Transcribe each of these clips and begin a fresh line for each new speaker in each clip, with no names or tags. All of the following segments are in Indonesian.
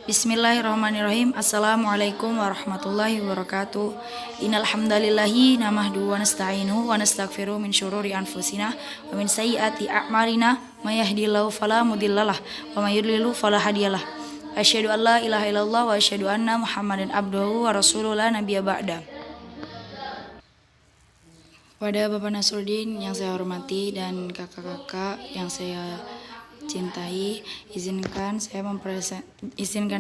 Bismillahirrahmanirrahim. Assalamualaikum warahmatullahi wabarakatuh. Innal hamdalillahi nahmaduhu wa nasta'inuhu wa nastaghfiruh min syururi anfusina wa min sayyiati a'malina may yahdihillahu fala mudhillalah wa may yudlil fala hadiyalah. Asyhadu an la ilaha illallah wa asyhadu anna Muhammadan abduhu wa rasuluhu la nabiyya ba'da. Pada Bapak Nasruddin yang saya hormati dan kakak-kakak yang saya cintai, izinkan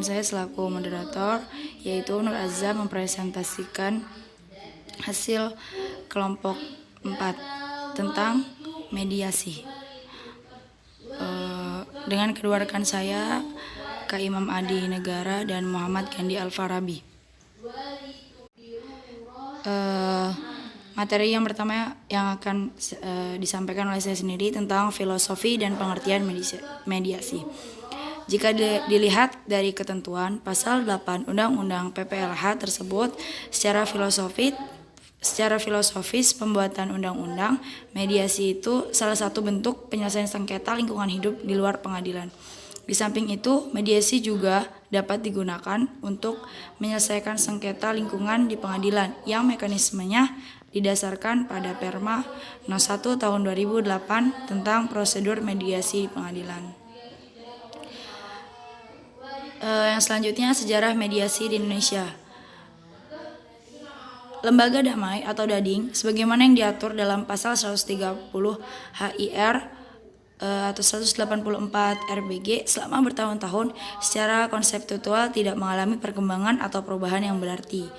saya selaku moderator yaitu Nur Azza mempresentasikan hasil kelompok 4 tentang mediasi dengan kedua rekan saya, Kak Imam Adi Negara dan Muhammad Gandhi Al-Farabi. Materi yang pertama yang akan disampaikan oleh saya sendiri tentang filosofi dan pengertian mediasi. Jika dilihat dari ketentuan pasal 8 Undang-Undang PPLH tersebut, secara filosofis pembuatan undang-undang, mediasi itu salah satu bentuk penyelesaian sengketa lingkungan hidup di luar pengadilan. Di samping itu, mediasi juga dapat digunakan untuk menyelesaikan sengketa lingkungan di pengadilan yang mekanismenya didasarkan pada Perma No. 1 Tahun 2008 tentang prosedur mediasi di pengadilan. Yang selanjutnya, sejarah mediasi di Indonesia. Lembaga damai atau dading, sebagaimana yang diatur dalam pasal 130 HIR atau 184 RBG, selama bertahun-tahun secara konseptual tidak mengalami perkembangan atau perubahan yang berarti.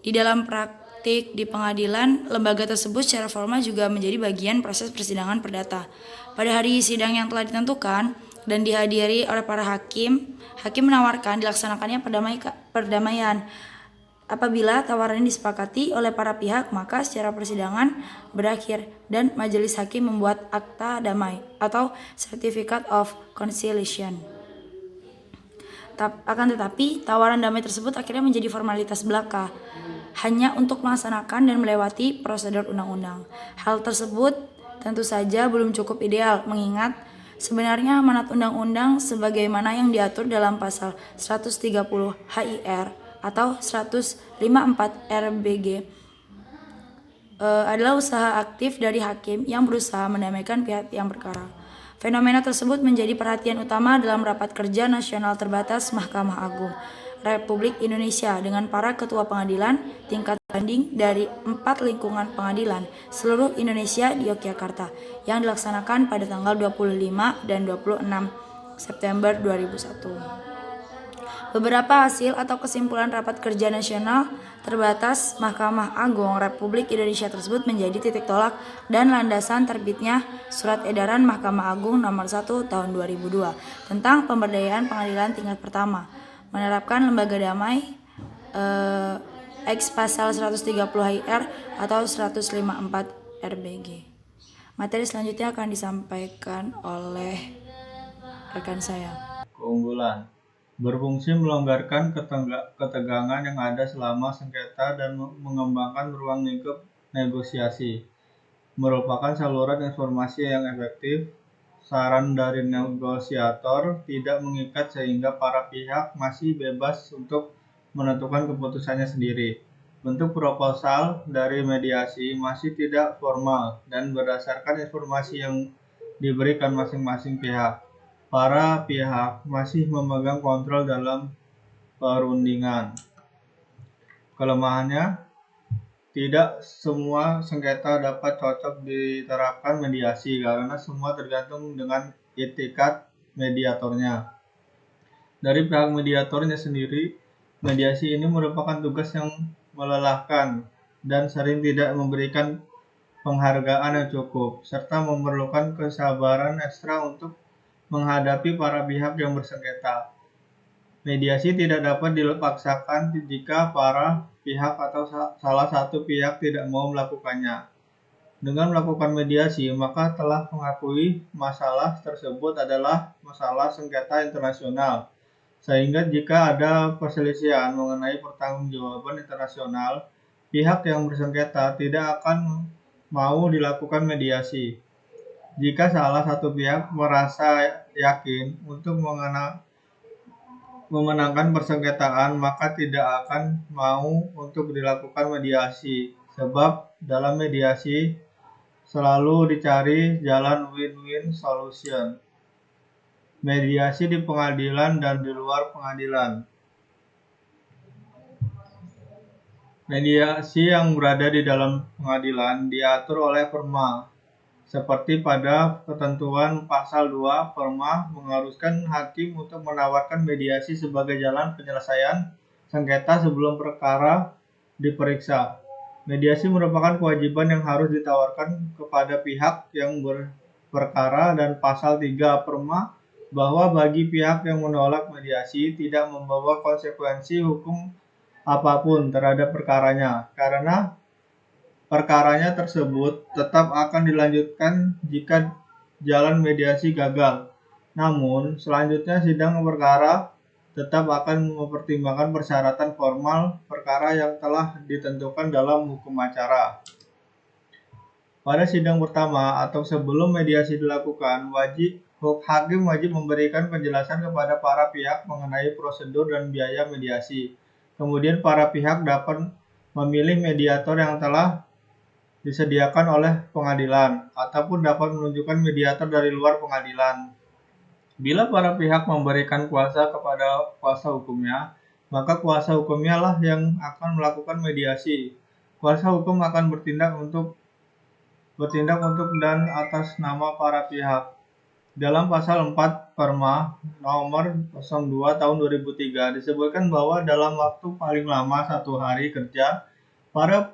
Di dalam praktik di pengadilan, lembaga tersebut secara formal juga menjadi bagian proses persidangan perdata. Pada hari sidang yang telah ditentukan dan dihadiri oleh para hakim menawarkan dilaksanakannya perdamaian. Apabila tawaran ini disepakati oleh para pihak, maka secara persidangan berakhir dan majelis hakim membuat akta damai atau Certificate of Conciliation. Akan tetapi, tawaran damai tersebut akhirnya menjadi formalitas belaka, hanya untuk melaksanakan dan melewati prosedur undang-undang. Hal tersebut tentu saja belum cukup ideal, mengingat sebenarnya amanat undang-undang sebagaimana yang diatur dalam pasal 130 HIR atau 154 RBG adalah usaha aktif dari hakim yang berusaha mendamaikan pihak yang berperkara. Fenomena tersebut menjadi perhatian utama dalam rapat kerja nasional terbatas Mahkamah Agung Republik Indonesia dengan para ketua pengadilan tingkat banding dari 4 lingkungan pengadilan seluruh Indonesia di Yogyakarta yang dilaksanakan pada tanggal 25 dan 26 September 2001. Beberapa hasil atau kesimpulan rapat kerja nasional terbatas Mahkamah Agung Republik Indonesia tersebut menjadi titik tolak dan landasan terbitnya Surat Edaran Mahkamah Agung Nomor 1 Tahun 2002 tentang pemberdayaan pengadilan tingkat pertama, menerapkan lembaga damai pasal 130 HIR atau 154 RBG. Materi selanjutnya akan disampaikan oleh rekan saya.
Keunggulan berfungsi melonggarkan ketegangan yang ada selama sengketa dan mengembangkan ruang lingkup negosiasi, merupakan saluran informasi yang efektif. Saran dari negosiator tidak mengikat sehingga para pihak masih bebas untuk menentukan keputusannya sendiri. Bentuk proposal dari mediasi masih tidak formal dan berdasarkan informasi yang diberikan masing-masing pihak. Para pihak masih memegang kontrol dalam perundingan. Kelemahannya, tidak semua sengketa dapat cocok diterapkan mediasi karena semua tergantung dengan itikat mediatornya. Dari pihak mediatornya sendiri, mediasi ini merupakan tugas yang melelahkan dan sering tidak memberikan penghargaan yang cukup, serta memerlukan kesabaran ekstra untuk menghadapi para pihak yang bersengketa. Mediasi tidak dapat dipaksakan jika para pihak atau salah satu pihak tidak mau melakukannya. Dengan melakukan mediasi, maka telah mengakui masalah tersebut adalah masalah sengketa internasional. Sehingga jika ada perselisihan mengenai pertanggungjawaban internasional, pihak yang bersengketa tidak akan mau dilakukan mediasi. Jika salah satu pihak merasa yakin memenangkan persengketaan, maka tidak akan mau untuk dilakukan mediasi, sebab dalam mediasi selalu dicari jalan win-win solution. Mediasi di pengadilan dan di luar pengadilan. Mediasi yang berada di dalam pengadilan diatur oleh Perma. Seperti pada ketentuan pasal 2, Perma mengharuskan hakim untuk menawarkan mediasi sebagai jalan penyelesaian sengketa sebelum perkara diperiksa. Mediasi merupakan kewajiban yang harus ditawarkan kepada pihak yang berperkara, dan pasal 3 Perma bahwa bagi pihak yang menolak mediasi tidak membawa konsekuensi hukum apapun terhadap perkaranya, karena perkaranya tersebut tetap akan dilanjutkan jika jalan mediasi gagal. Namun, selanjutnya sidang perkara tetap akan mempertimbangkan persyaratan formal perkara yang telah ditentukan dalam hukum acara. Pada sidang pertama atau sebelum mediasi dilakukan, hakim wajib memberikan penjelasan kepada para pihak mengenai prosedur dan biaya mediasi. Kemudian para pihak dapat memilih mediator yang telah disediakan oleh pengadilan, ataupun dapat menunjukkan mediator dari luar pengadilan. Bila para pihak memberikan kuasa kepada kuasa hukumnya, maka kuasa hukumnya lah yang akan melakukan mediasi. Kuasa hukum akan bertindak untuk dan atas nama para pihak. Dalam pasal 4 Perma nomor 02 tahun 2003 disebutkan bahwa dalam waktu paling lama 1 hari kerja, para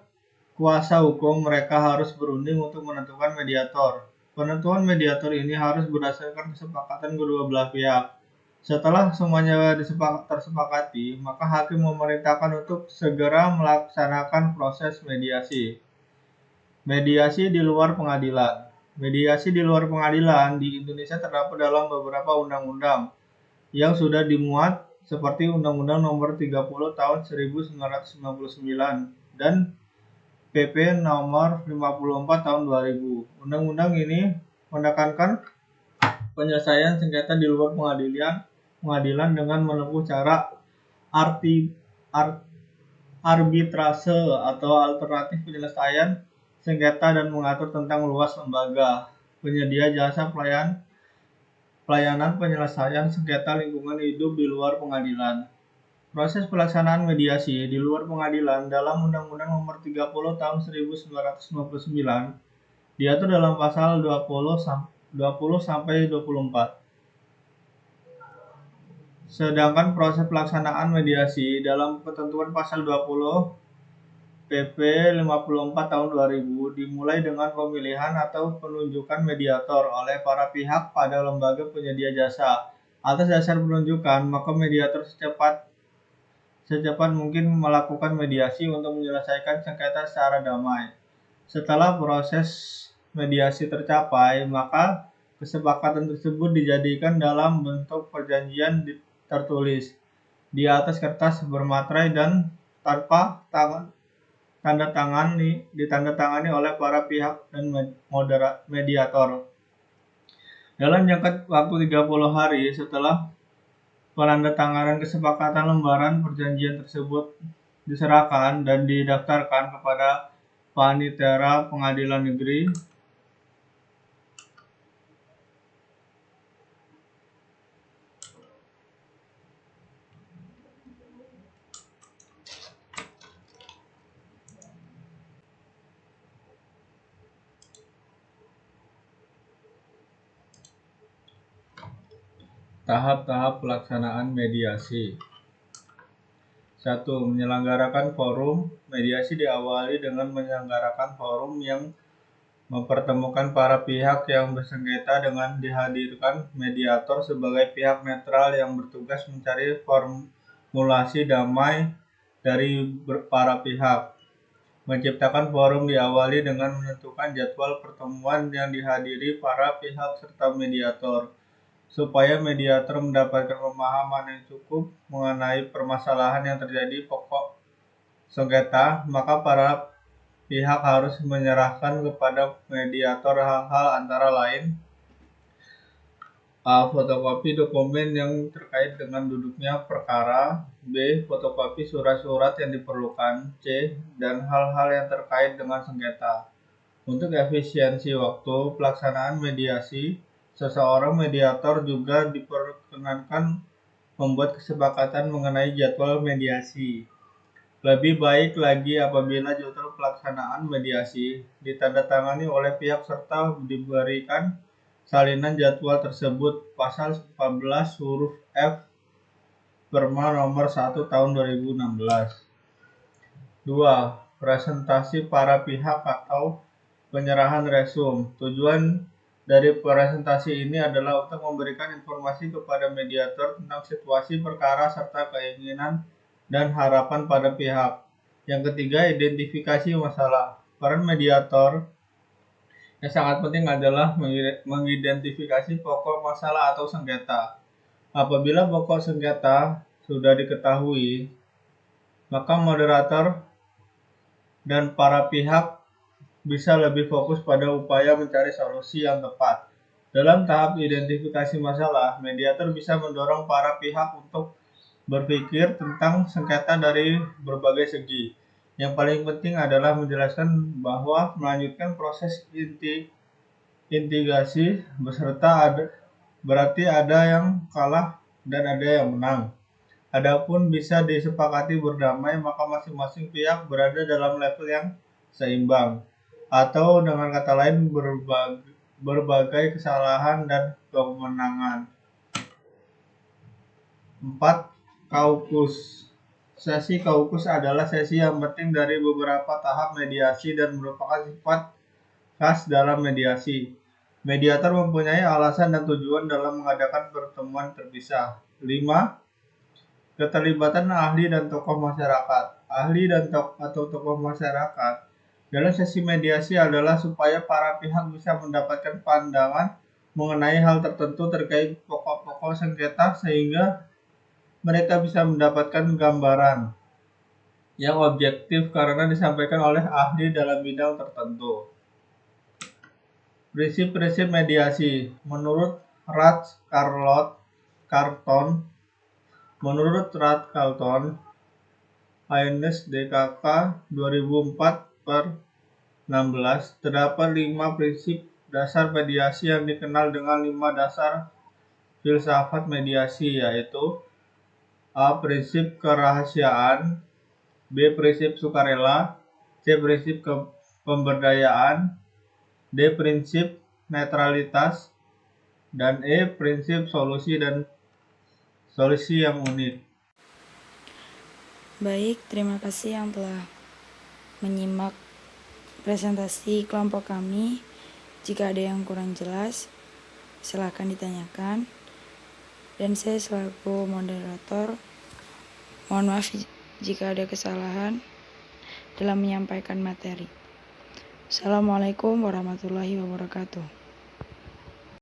kuasa hukum mereka harus berunding untuk menentukan mediator. Penentuan mediator ini harus berdasarkan kesepakatan kedua belah pihak. Setelah semuanya tersepakati, maka hakim memerintahkan untuk segera melaksanakan proses mediasi. Mediasi di luar pengadilan. Mediasi di luar pengadilan di Indonesia terdapat dalam beberapa undang-undang yang sudah dimuat, seperti Undang-Undang Nomor 30 Tahun 1999 dan PP Nomor 54 Tahun 2000. Undang-undang ini menekankan penyelesaian sengketa di luar pengadilan dengan menempuh cara arbitrase atau alternatif penyelesaian sengketa, dan mengatur tentang luas lembaga penyedia jasa pelayanan penyelesaian sengketa lingkungan hidup di luar pengadilan. Proses pelaksanaan mediasi di luar pengadilan dalam Undang-Undang Nomor 30 Tahun 1999 diatur dalam pasal 20 sampai 24. Sedangkan proses pelaksanaan mediasi dalam ketentuan pasal 20 PP 54 Tahun 2000 dimulai dengan pemilihan atau penunjukan mediator oleh para pihak pada lembaga penyedia jasa. Atas dasar penunjukan, maka mediator secepat mungkin melakukan mediasi untuk menyelesaikan sengketa secara damai. Setelah proses mediasi tercapai, maka kesepakatan tersebut dijadikan dalam bentuk perjanjian tertulis di atas kertas bermaterai dan tanpa ditandatangani oleh para pihak dan mediator. Dalam jangka waktu 30 hari setelah penandatanganan kesepakatan, lembaran perjanjian tersebut diserahkan dan didaftarkan kepada Panitera Pengadilan Negeri Tahap-tahap pelaksanaan mediasi. 1. Menyelenggarakan forum. Mediasi diawali dengan menyelenggarakan forum yang mempertemukan para pihak yang bersengketa dengan dihadirkan mediator sebagai pihak netral yang bertugas mencari formulasi damai dari para pihak. Menciptakan forum diawali dengan menentukan jadwal pertemuan yang dihadiri para pihak serta mediator. Supaya mediator mendapatkan pemahaman yang cukup mengenai permasalahan yang terjadi pokok sengketa, maka para pihak harus menyerahkan kepada mediator hal-hal antara lain A. Fotokopi dokumen yang terkait dengan duduknya perkara. B. Fotokopi surat-surat yang diperlukan. C. Dan hal-hal yang terkait dengan sengketa. Untuk efisiensi waktu pelaksanaan mediasi, seseorang mediator juga diperkenankan membuat kesepakatan mengenai jadwal mediasi. Lebih baik lagi apabila jadwal pelaksanaan mediasi ditandatangani oleh pihak serta diberikan salinan jadwal tersebut. Pasal 14 huruf F Perma nomor 1 tahun 2016. 2. Presentasi para pihak atau penyerahan resum. Tujuan dari presentasi ini adalah untuk memberikan informasi kepada mediator tentang situasi perkara serta keinginan dan harapan pada pihak. Yang ketiga, identifikasi masalah. Peran mediator yang sangat penting adalah mengidentifikasi pokok masalah atau sengketa. Apabila pokok sengketa sudah diketahui, maka moderator dan para pihak bisa lebih fokus pada upaya mencari solusi yang tepat. Dalam tahap identifikasi masalah, mediator bisa mendorong para pihak untuk berpikir tentang sengketa dari berbagai segi. Yang paling penting adalah menjelaskan bahwa melanjutkan proses integrasi berarti ada yang kalah dan ada yang menang. Adapun bisa disepakati berdamai, maka masing-masing pihak berada dalam level yang seimbang. Atau dengan kata lain, berbagai kesalahan dan kemenangan. 4. Kaukus. Sesi kaukus adalah sesi yang penting dari beberapa tahap mediasi dan merupakan sifat khas dalam mediasi. Mediator mempunyai alasan dan tujuan dalam mengadakan pertemuan terpisah. 5. Keterlibatan ahli dan tokoh masyarakat. Ahli dan atau tokoh masyarakat dalam sesi mediasi adalah supaya para pihak bisa mendapatkan pandangan mengenai hal tertentu terkait pokok-pokok sengketa sehingga mereka bisa mendapatkan gambaran yang objektif karena disampaikan oleh ahli dalam bidang tertentu. Prinsip-prinsip mediasi menurut Rath Carlton, ANS DKK 2004/16, terdapat 5 prinsip dasar mediasi yang dikenal dengan 5 dasar filsafat mediasi, yaitu A. Prinsip kerahasiaan, B. Prinsip sukarela, C. Prinsip pemberdayaan, D. Prinsip netralitas, dan E. Prinsip solusi yang unik.
Baik, terima kasih yang telah menyimak presentasi kelompok kami. Jika ada yang kurang jelas, silakan ditanyakan. Dan saya selaku moderator, mohon maaf jika ada kesalahan dalam menyampaikan materi. Assalamualaikum warahmatullahi wabarakatuh.